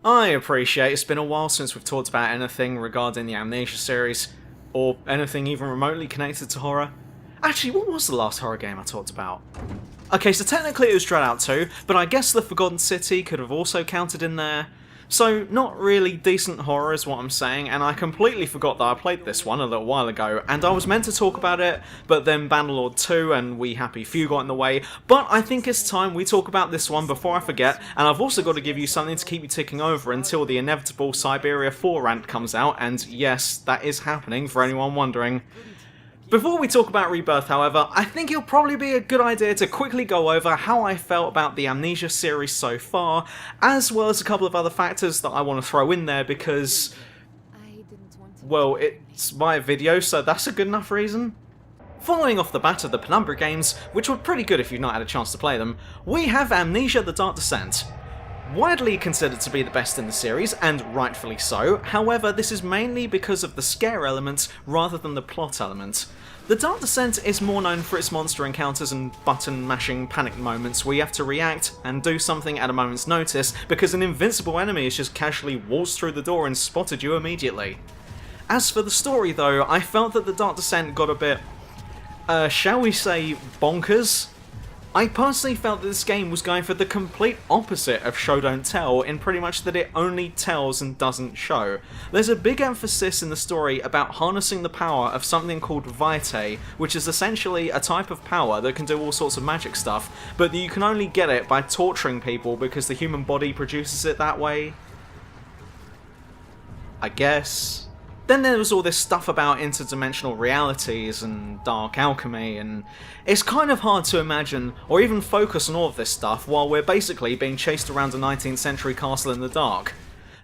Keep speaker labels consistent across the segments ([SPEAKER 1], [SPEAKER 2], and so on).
[SPEAKER 1] I appreciate it's been a while since we've talked about anything regarding the Amnesia series, or anything even remotely connected to horror. Actually, what was the last horror game I talked about? Okay, so technically it was Dread Out 2, but I guess The Forgotten City could have also counted in there. So, not really decent horror is what I'm saying, and I completely forgot that I played this one a little while ago, and I was meant to talk about it, but then Bannerlord 2 and We Happy Few got in the way, but I think it's time we talk about this one before I forget, and I've also got to give you something to keep you ticking over until the inevitable Siberia 4 rant comes out, and yes, that is happening for anyone wondering. Before we talk about Rebirth, however, I think it'll probably be a good idea to quickly go over how I felt about the Amnesia series so far, as well as a couple of other factors that I want to throw in there because, well, it's my video, so that's a good enough reason. Following off the bat of the Penumbra games, which were pretty good if you've not had a chance to play them, we have Amnesia: The Dark Descent. Widely considered to be the best in the series, and rightfully so, however this is mainly because of the scare element rather than the plot element. The Dark Descent is more known for its monster encounters and button-mashing panic moments where you have to react and do something at a moment's notice because an invincible enemy has just casually waltzed through the door and spotted you immediately. As for the story though, I felt that the Dark Descent got a bit, shall we say, bonkers? I personally felt that this game was going for the complete opposite of show don't tell in pretty much that it only tells and doesn't show. There's a big emphasis in the story about harnessing the power of something called Vize, which is essentially a type of power that can do all sorts of magic stuff, but that you can only get it by torturing people because the human body produces it that way. I guess. Then there was all this stuff about interdimensional realities and dark alchemy, and it's kind of hard to imagine or even focus on all of this stuff while we're basically being chased around a 19th century castle in the dark.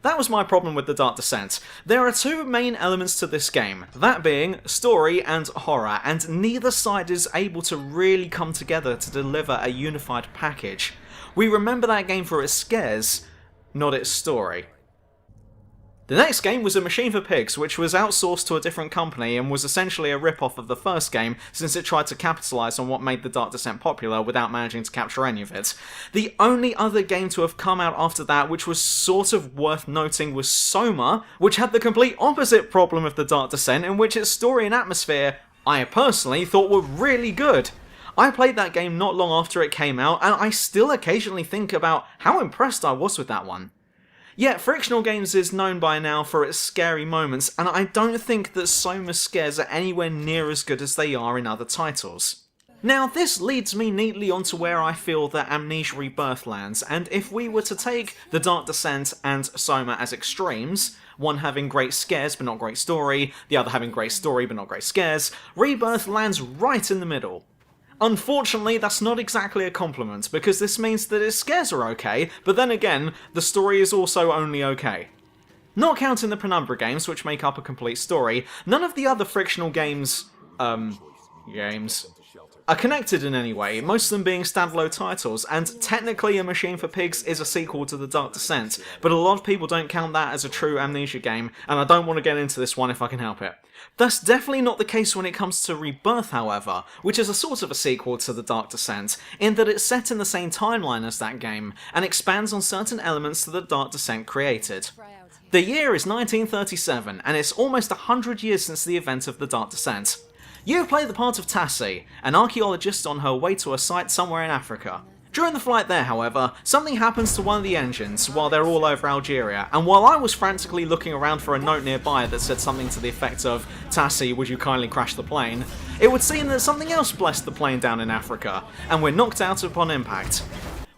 [SPEAKER 1] That was my problem with The Dark Descent. There are two main elements to this game, that being story and horror, and neither side is able to really come together to deliver a unified package. We remember that game for its scares, not its story. The next game was A Machine for Pigs, which was outsourced to a different company and was essentially a rip-off of the first game since it tried to capitalise on what made The Dark Descent popular without managing to capture any of it. The only other game to have come out after that which was sort of worth noting was Soma, which had the complete opposite problem of The Dark Descent, in which its story and atmosphere, I personally thought were really good. I played that game not long after it came out, and I still occasionally think about how impressed I was with that one. Yet, Frictional Games is known by now for its scary moments, and I don't think that Soma's scares are anywhere near as good as they are in other titles. Now, this leads me neatly onto where I feel that Amnesia Rebirth lands, and if we were to take The Dark Descent and Soma as extremes, one having great scares but not great story, the other having great story but not great scares, Rebirth lands right in the middle. Unfortunately, that's not exactly a compliment, because this means that its scares are okay, but then again, the story is also only okay. Not counting the Penumbra games, which make up a complete story, none of the other Frictional games are connected in any way, most of them being standalone titles, and technically A Machine for Pigs is a sequel to The Dark Descent, but a lot of people don't count that as a true Amnesia game, and I don't want to get into this one if I can help it. That's definitely not the case when it comes to Rebirth, however, which is a sort of a sequel to The Dark Descent, in that it's set in the same timeline as that game, and expands on certain elements that The Dark Descent created. The year is 1937, and it's almost 100 years since the event of The Dark Descent. You play the part of Tassie, an archaeologist on her way to a site somewhere in Africa. During the flight there, however, something happens to one of the engines while they're all over Algeria, and while I was frantically looking around for a note nearby that said something to the effect of, "Tassie, would you kindly crash the plane?" it would seem that something else blessed the plane down in Africa, and we're knocked out upon impact.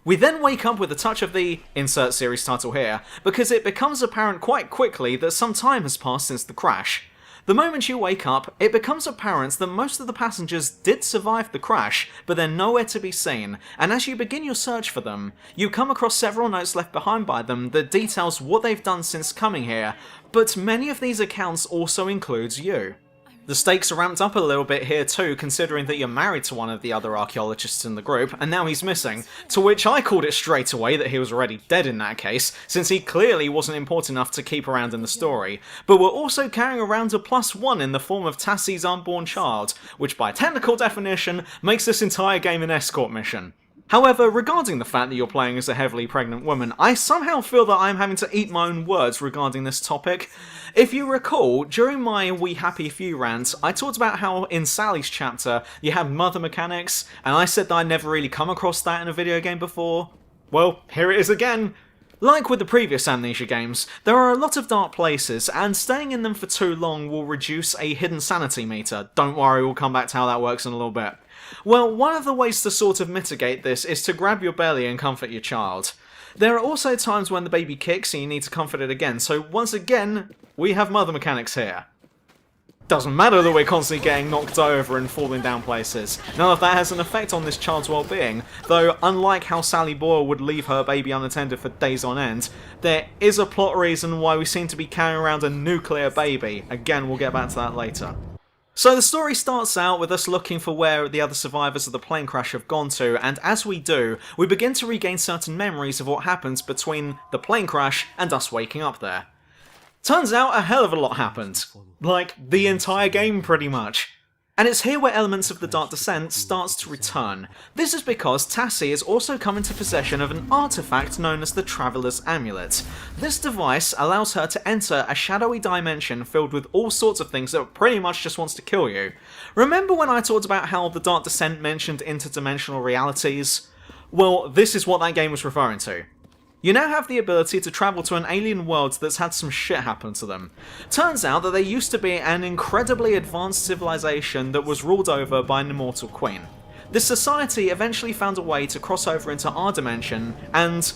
[SPEAKER 1] We then wake up with a touch of the insert series title here, because it becomes apparent quite quickly that some time has passed since the crash. The moment you wake up, it becomes apparent that most of the passengers did survive the crash, but they're nowhere to be seen, and as you begin your search for them, you come across several notes left behind by them that details what they've done since coming here, but many of these accounts also includes you. The stakes are ramped up a little bit here too, considering that you're married to one of the other archaeologists in the group, and now he's missing, to which I called it straight away that he was already dead in that case, since he clearly wasn't important enough to keep around in the story, but we're also carrying around a +1 in the form of Tassie's unborn child, which by technical definition makes this entire game an escort mission. However, regarding the fact that you're playing as a heavily pregnant woman, I somehow feel that I'm having to eat my own words regarding this topic. If you recall, during my We Happy Few rant, I talked about how in Sally's chapter you have mother mechanics, and I said that I'd never really come across that in a video game before. Well, here it is again. Like with the previous Amnesia games, there are a lot of dark places, and staying in them for too long will reduce a hidden sanity meter. Don't worry, we'll come back to how that works in a little bit. Well, one of the ways to sort of mitigate this is to grab your belly and comfort your child. There are also times when the baby kicks and you need to comfort it again, so once again, we have mother mechanics here. Doesn't matter that we're constantly getting knocked over and falling down places. None of that has an effect on this child's well-being, though unlike how Sally Boyle would leave her baby unattended for days on end, there is a plot reason why we seem to be carrying around a nuclear baby. Again, we'll get back to that later. So the story starts out with us looking for where the other survivors of the plane crash have gone to, and as we do, we begin to regain certain memories of what happens between the plane crash and us waking up there. Turns out a hell of a lot happened. Like, the entire game pretty much. And it's here where elements of the Dark Descent starts to return. This is because Tassie has also come into possession of an artifact known as the Traveller's Amulet. This device allows her to enter a shadowy dimension filled with all sorts of things that pretty much just wants to kill you. Remember when I talked about how the Dark Descent mentioned interdimensional realities? Well, this is what that game was referring to. You now have the ability to travel to an alien world that's had some shit happen to them. Turns out that there used to be an incredibly advanced civilization that was ruled over by an immortal queen. This society eventually found a way to cross over into our dimension, and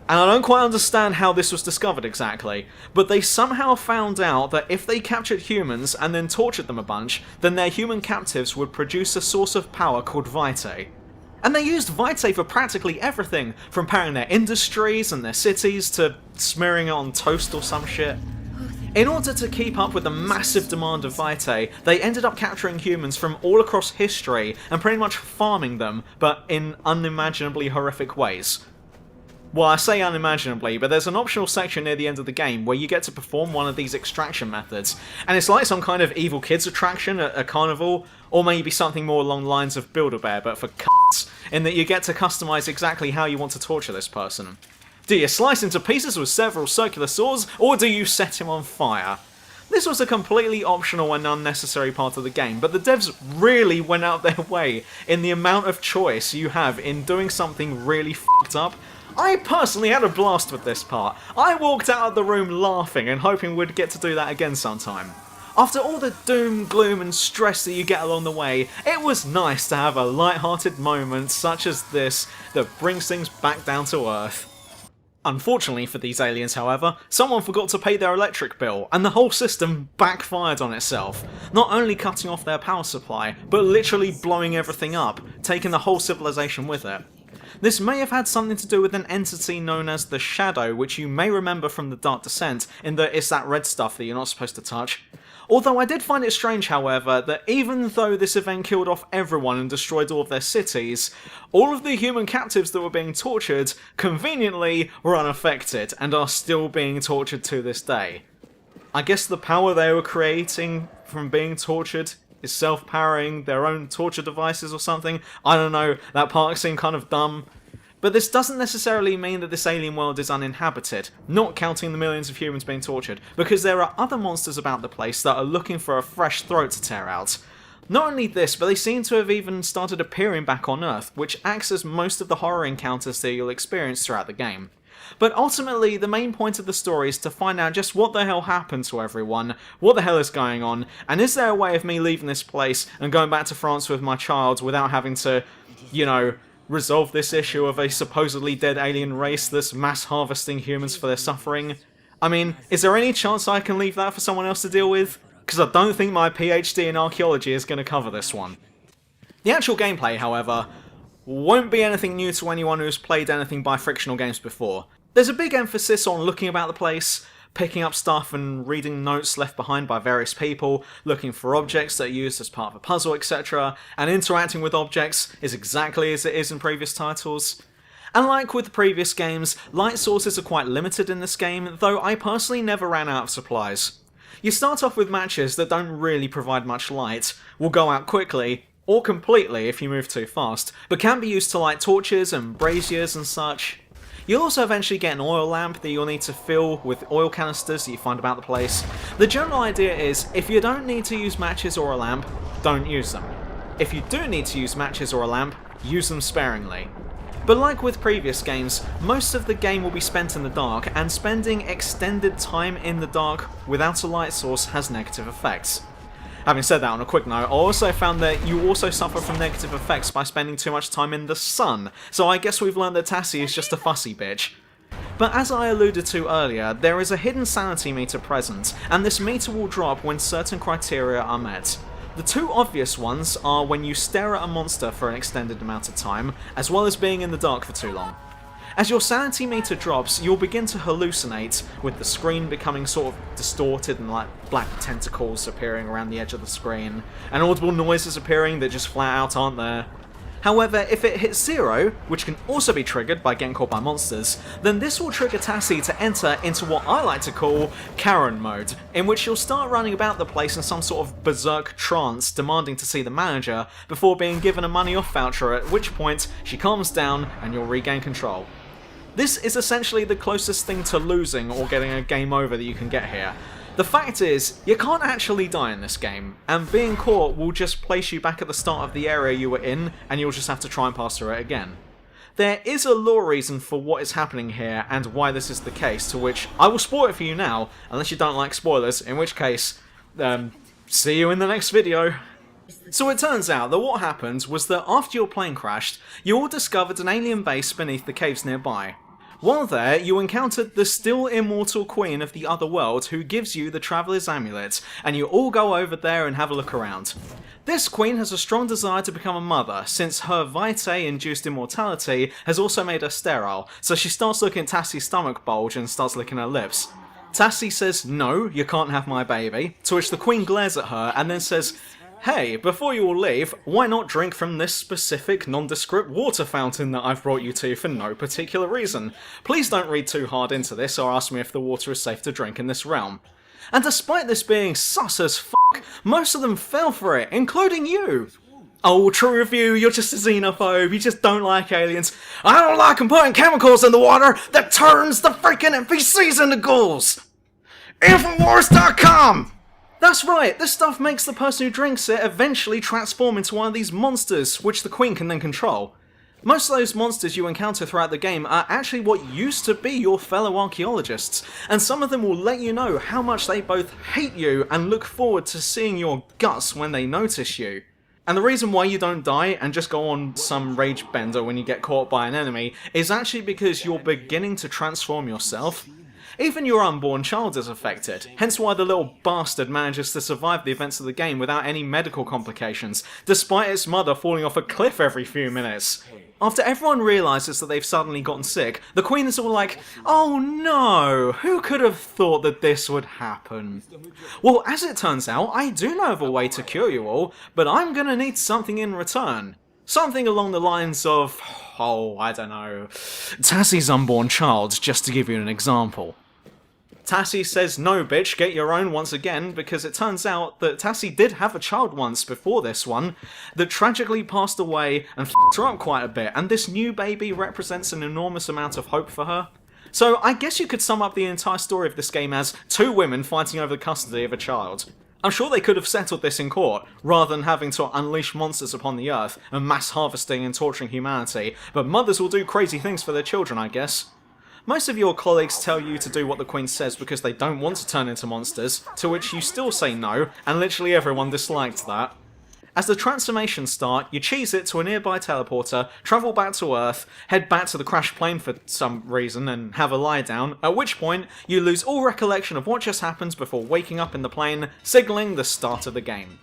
[SPEAKER 1] I don't quite understand how this was discovered exactly, but they somehow found out that if they captured humans and then tortured them a bunch, then their human captives would produce a source of power called Vize. And they used Vize for practically everything, from powering their industries and their cities to smearing it on toast or some shit. In order to keep up with the massive demand of Vize, they ended up capturing humans from all across history and pretty much farming them, but in unimaginably horrific ways. Well, I say unimaginably, but there's an optional section near the end of the game where you get to perform one of these extraction methods, and it's like some kind of evil kids attraction at a carnival, or maybe something more along the lines of Build-A-Bear, but for c***s, in that you get to customize exactly how you want to torture this person. Do you slice into pieces with several circular saws, or do you set him on fire? This was a completely optional and unnecessary part of the game, but the devs really went out their way in the amount of choice you have in doing something really f***ed up. I personally had a blast with this part. I walked out of the room laughing and hoping we'd get to do that again sometime. After all the doom, gloom and stress that you get along the way, it was nice to have a light-hearted moment such as this that brings things back down to earth. Unfortunately for these aliens, however, someone forgot to pay their electric bill, and the whole system backfired on itself, not only cutting off their power supply, but literally blowing everything up, taking the whole civilization with it. This may have had something to do with an entity known as the Shadow, which you may remember from the Dark Descent, in that it's that red stuff that you're not supposed to touch. Although I did find it strange, however, that even though this event killed off everyone and destroyed all of their cities, all of the human captives that were being tortured, conveniently, were unaffected, and are still being tortured to this day. I guess the power they were creating from being tortured is self-powering their own torture devices or something. I don't know, that part seemed kind of dumb. But this doesn't necessarily mean that this alien world is uninhabited, not counting the millions of humans being tortured, because there are other monsters about the place that are looking for a fresh throat to tear out. Not only this, but they seem to have even started appearing back on Earth, which acts as most of the horror encounters that you'll experience throughout the game. But ultimately, the main point of the story is to find out just what the hell happened to everyone, what the hell is going on, and is there a way of me leaving this place and going back to France with my child without having to, you know, resolve this issue of a supposedly dead alien race that's mass harvesting humans for their suffering? I mean, is there any chance I can leave that for someone else to deal with? Because I don't think my PhD in archaeology is going to cover this one. The actual gameplay, however, won't be anything new to anyone who's played anything by Frictional Games before. There's a big emphasis on looking about the place, picking up stuff and reading notes left behind by various people, looking for objects that are used as part of a puzzle, etc., and interacting with objects is exactly as it is in previous titles. And like with the previous games, light sources are quite limited in this game, though I personally never ran out of supplies. You start off with matches that don't really provide much light, will go out quickly, or completely if you move too fast, but can be used to light torches and braziers and such. You'll also eventually get an oil lamp that you'll need to fill with oil canisters that you find about the place. The general idea is, if you don't need to use matches or a lamp, don't use them. If you do need to use matches or a lamp, use them sparingly. But like with previous games, most of the game will be spent in the dark, and spending extended time in the dark without a light source has negative effects. Having said that, on a quick note, I also found that you also suffer from negative effects by spending too much time in the sun, so I guess we've learned that Tassie is just a fussy bitch. But as I alluded to earlier, there is a hidden sanity meter present, and this meter will drop when certain criteria are met. The two obvious ones are when you stare at a monster for an extended amount of time, as well as being in the dark for too long. As your sanity meter drops, you'll begin to hallucinate, with the screen becoming sort of distorted and like black tentacles appearing around the edge of the screen, and audible noises appearing that just flat out aren't there. However, if it hits 0, which can also be triggered by getting caught by monsters, then this will trigger Tassie to enter into what I like to call Karen mode, in which you'll start running about the place in some sort of berserk trance, demanding to see the manager, before being given a money off voucher, at which point she calms down and you'll regain control. This is essentially the closest thing to losing or getting a game over that you can get here. The fact is, you can't actually die in this game, and being caught will just place you back at the start of the area you were in, and you'll just have to try and pass through it again. There is a lore reason for what is happening here and why this is the case, to which I will spoil it for you now, unless you don't like spoilers, in which case, see you in the next video. So it turns out that what happened was that after your plane crashed, you all discovered an alien base beneath the caves nearby. While there, you encountered the still immortal Queen of the Other World, who gives you the Traveller's Amulet, and you all go over there and have a look around. This Queen has a strong desire to become a mother, since her Vize-induced immortality has also made her sterile, so she starts looking at Tassie's stomach bulge and starts licking her lips. Tassie says, "No, you can't have my baby," to which the Queen glares at her and then says, "Hey, before you all leave, why not drink from this specific nondescript water fountain that I've brought you to for no particular reason? Please don't read too hard into this or ask me if the water is safe to drink in this realm." And despite this being sus as fuck, most of them fell for it, including you. Oh, true review, you're just a xenophobe, you just don't like aliens. I don't like them putting chemicals in the water that turns the freaking NPCs into ghouls! Infowars.com! That's right, this stuff makes the person who drinks it eventually transform into one of these monsters, which the Queen can then control. Most of those monsters you encounter throughout the game are actually what used to be your fellow archaeologists, and some of them will let you know how much they both hate you and look forward to seeing your guts when they notice you. And the reason why you don't die and just go on some rage bender when you get caught by an enemy is actually because you're beginning to transform yourself. Even your unborn child is affected, hence why the little bastard manages to survive the events of the game without any medical complications, despite its mother falling off a cliff every few minutes. After everyone realises that they've suddenly gotten sick, the Queen is all like, "Oh no, who could have thought that this would happen?" Well, as it turns out, I do know of a way to cure you all, but I'm gonna need something in return. Something along the lines of, I don't know, Tassie's unborn child, just to give you an example. Tassie says, "No bitch, get your own" once again, because it turns out that Tassie did have a child once before this one that tragically passed away and f***ed her up quite a bit, and this new baby represents an enormous amount of hope for her. So I guess you could sum up the entire story of this game as two women fighting over the custody of a child. I'm sure they could have settled this in court, rather than having to unleash monsters upon the earth and mass harvesting and torturing humanity, but mothers will do crazy things for their children, I guess. Most of your colleagues tell you to do what the Queen says because they don't want to turn into monsters, to which you still say no, and literally everyone disliked that. As the transformations start, you cheese it to a nearby teleporter, travel back to Earth, head back to the crashed plane for some reason and have a lie down, at which point you lose all recollection of what just happened before waking up in the plane, signalling the start of the game.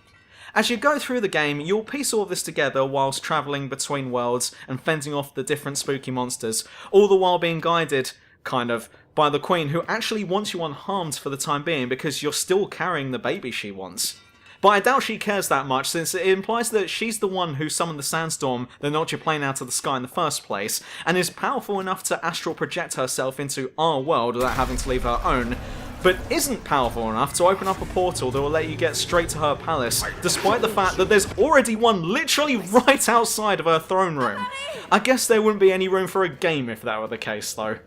[SPEAKER 1] As you go through the game, you'll piece all this together whilst travelling between worlds and fending off the different spooky monsters, all the while being guided, kind of, by the Queen, who actually wants you unharmed for the time being because you're still carrying the baby she wants. But I doubt she cares that much, since it implies that she's the one who summoned the sandstorm that knocked your plane out of the sky in the first place, and is powerful enough to astral project herself into our world without having to leave her own, but isn't powerful enough to open up a portal that will let you get straight to her palace, despite the fact that there's already one literally right outside of her throne room. I guess there wouldn't be any room for a game if that were the case though.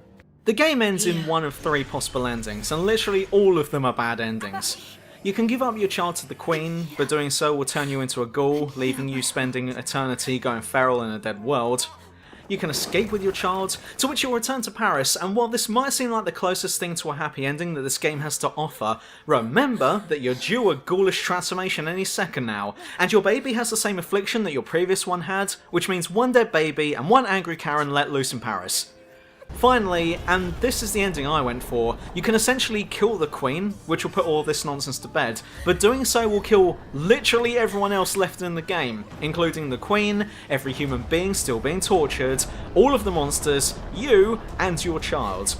[SPEAKER 1] The game ends in one of 3 possible endings, and literally all of them are bad endings. You can give up your child to the Queen, but doing so will turn you into a ghoul, leaving you spending eternity going feral in a dead world. You can escape with your child, to which you'll return to Paris, and while this might seem like the closest thing to a happy ending that this game has to offer, remember that you're due a ghoulish transformation any second now, and your baby has the same affliction that your previous one had, which means one dead baby and one angry Karen let loose in Paris. Finally, and this is the ending I went for, you can essentially kill the Queen, which will put all this nonsense to bed, but doing so will kill literally everyone else left in the game, including the Queen, every human being still being tortured, all of the monsters, you, and your child.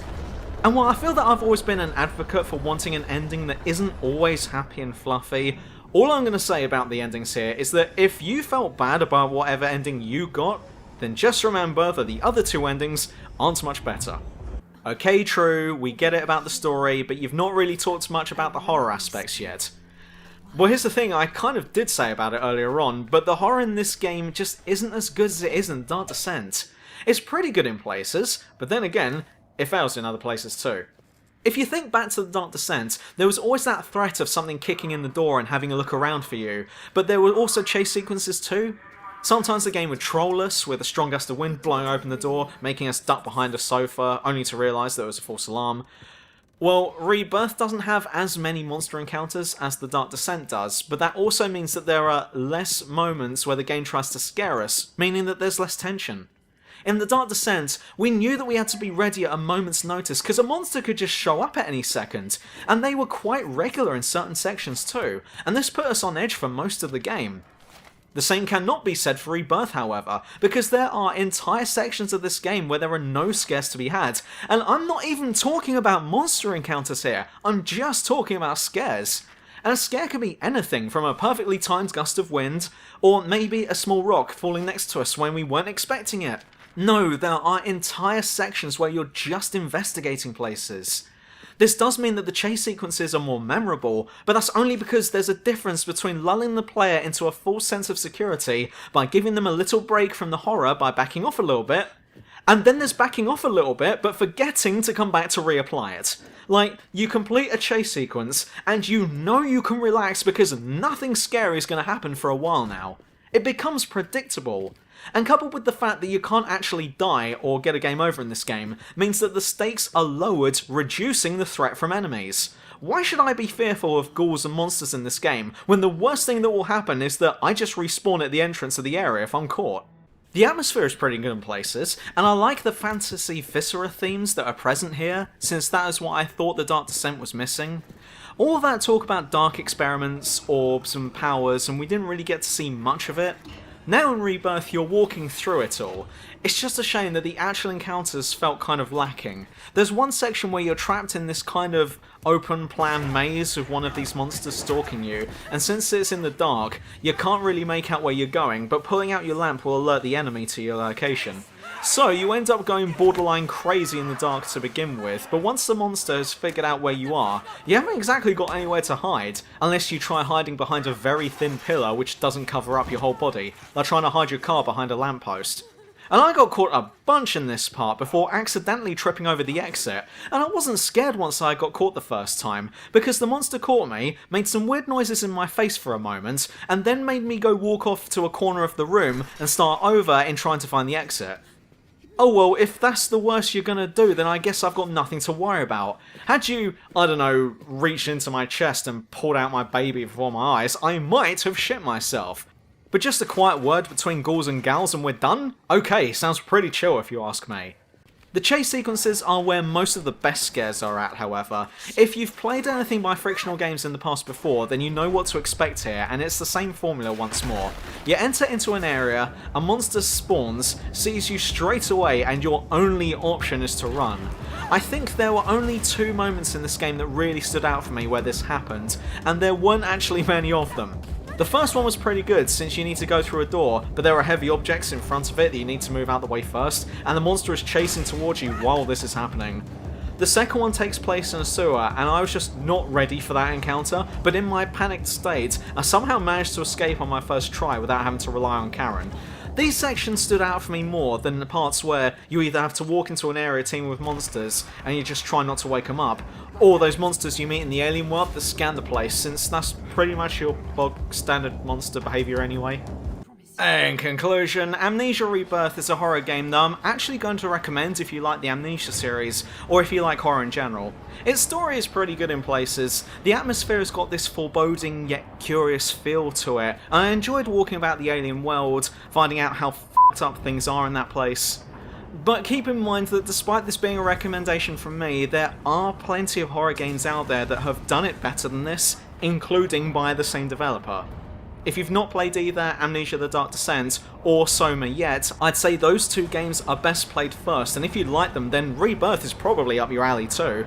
[SPEAKER 1] And while I feel that I've always been an advocate for wanting an ending that isn't always happy and fluffy, all I'm going to say about the endings here is that if you felt bad about whatever ending you got, then just remember that the other 2 endings aren't much better. Okay, true, we get it about the story, but you've not really talked much about the horror aspects yet. Well, here's the thing, I kind of did say about it earlier on, but the horror in this game just isn't as good as it is in Dark Descent. It's pretty good in places, but then again, it fails in other places too. If you think back to the Dark Descent, there was always that threat of something kicking in the door and having a look around for you, but there were also chase sequences too. Sometimes the game would troll us with a strong gust of wind blowing open the door, making us duck behind a sofa, only to realise that it was a false alarm. Well, Rebirth doesn't have as many monster encounters as the Dark Descent does, but that also means that there are less moments where the game tries to scare us, meaning that there's less tension. In the Dark Descent, we knew that we had to be ready at a moment's notice, because a monster could just show up at any second, and they were quite regular in certain sections too, and this put us on edge for most of the game. The same cannot be said for Rebirth, however, because there are entire sections of this game where there are no scares to be had, and I'm not even talking about monster encounters here, I'm just talking about scares. And a scare can be anything from a perfectly timed gust of wind, or maybe a small rock falling next to us when we weren't expecting it. No, there are entire sections where you're just investigating places. This does mean that the chase sequences are more memorable, but that's only because there's a difference between lulling the player into a false sense of security by giving them a little break from the horror by backing off a little bit, and then there's backing off a little bit but forgetting to come back to reapply it. Like, you complete a chase sequence, and you know you can relax because nothing scary is going to happen for a while now. It becomes predictable. And coupled with the fact that you can't actually die or get a game over in this game, means that the stakes are lowered, reducing the threat from enemies. Why should I be fearful of ghouls and monsters in this game, when the worst thing that will happen is that I just respawn at the entrance of the area if I'm caught? The atmosphere is pretty good in places, and I like the fantasy viscera themes that are present here, since that is what I thought the Dark Descent was missing. All of that talk about dark experiments, orbs and powers, and we didn't really get to see much of it. Now in Rebirth you're walking through it all. It's just a shame that the actual encounters felt kind of lacking. There's one section where you're trapped in this kind of open plan maze with one of these monsters stalking you, and since it's in the dark, you can't really make out where you're going, but pulling out your lamp will alert the enemy to your location. So you end up going borderline crazy in the dark to begin with, but once the monster has figured out where you are, you haven't exactly got anywhere to hide, unless you try hiding behind a very thin pillar which doesn't cover up your whole body, like trying to hide your car behind a lamppost. And I got caught a bunch in this part before accidentally tripping over the exit, and I wasn't scared once I got caught the first time, because the monster caught me, made some weird noises in my face for a moment, and then made me go walk off to a corner of the room and start over in trying to find the exit. Oh well, if that's the worst you're gonna do, then I guess I've got nothing to worry about. Had you, I don't know, reached into my chest and pulled out my baby before my eyes, I might have shit myself. But just a quiet word between ghouls and gals and we're done? Okay, sounds pretty chill if you ask me. The chase sequences are where most of the best scares are at, however. If you've played anything by Frictional Games in the past before, then you know what to expect here, and it's the same formula once more. You enter into an area, a monster spawns, sees you straight away, and your only option is to run. I think there were only 2 moments in this game that really stood out for me where this happened, and there weren't actually many of them. The first one was pretty good, since you need to go through a door, but there are heavy objects in front of it that you need to move out the way first, and the monster is chasing towards you while this is happening. The second one takes place in a sewer, and I was just not ready for that encounter, but in my panicked state, I somehow managed to escape on my first try without having to rely on Karen. These sections stood out for me more than the parts where you either have to walk into an area teeming with monsters and you just try not to wake them up, or those monsters you meet in the alien world that scan the place, since that's pretty much your bog standard monster behaviour anyway. In conclusion, Amnesia Rebirth is a horror game that I'm actually going to recommend if you like the Amnesia series, or if you like horror in general. Its story is pretty good in places, the atmosphere has got this foreboding yet curious feel to it, and I enjoyed walking about the alien world, finding out how f***ed up things are in that place. But keep in mind that despite this being a recommendation from me, there are plenty of horror games out there that have done it better than this, including by the same developer. If you've not played either Amnesia the Dark Descent or Soma yet, I'd say those two games are best played first, and if you like them, then Rebirth is probably up your alley too.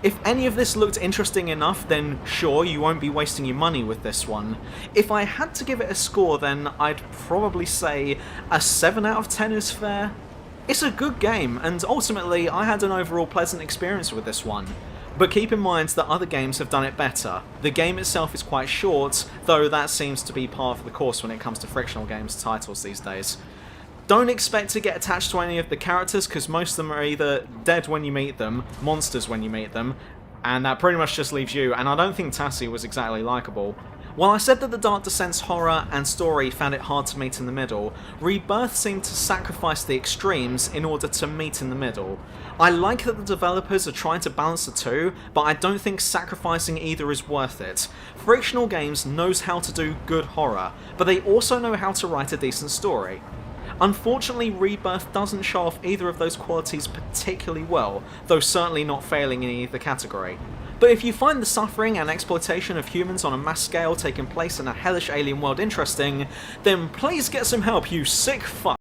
[SPEAKER 1] If any of this looked interesting enough, then sure, you won't be wasting your money with this one. If I had to give it a score, then I'd probably say a 7 out of 10 is fair. It's a good game, and ultimately I had an overall pleasant experience with this one. But keep in mind that other games have done it better. The game itself is quite short, though that seems to be par for the course when it comes to frictional games titles these days. Don't expect to get attached to any of the characters, because most of them are either dead when you meet them, monsters when you meet them, and that pretty much just leaves you, and I don't think Tassie was exactly likeable. While I said that the Dark Descent's horror and story found it hard to meet in the middle, Rebirth seemed to sacrifice the extremes in order to meet in the middle. I like that the developers are trying to balance the two, but I don't think sacrificing either is worth it. Frictional Games knows how to do good horror, but they also know how to write a decent story. Unfortunately, Rebirth doesn't show off either of those qualities particularly well, though certainly not failing in either category. But if you find the suffering and exploitation of humans on a mass scale taking place in a hellish alien world interesting, then please get some help, you sick fuck.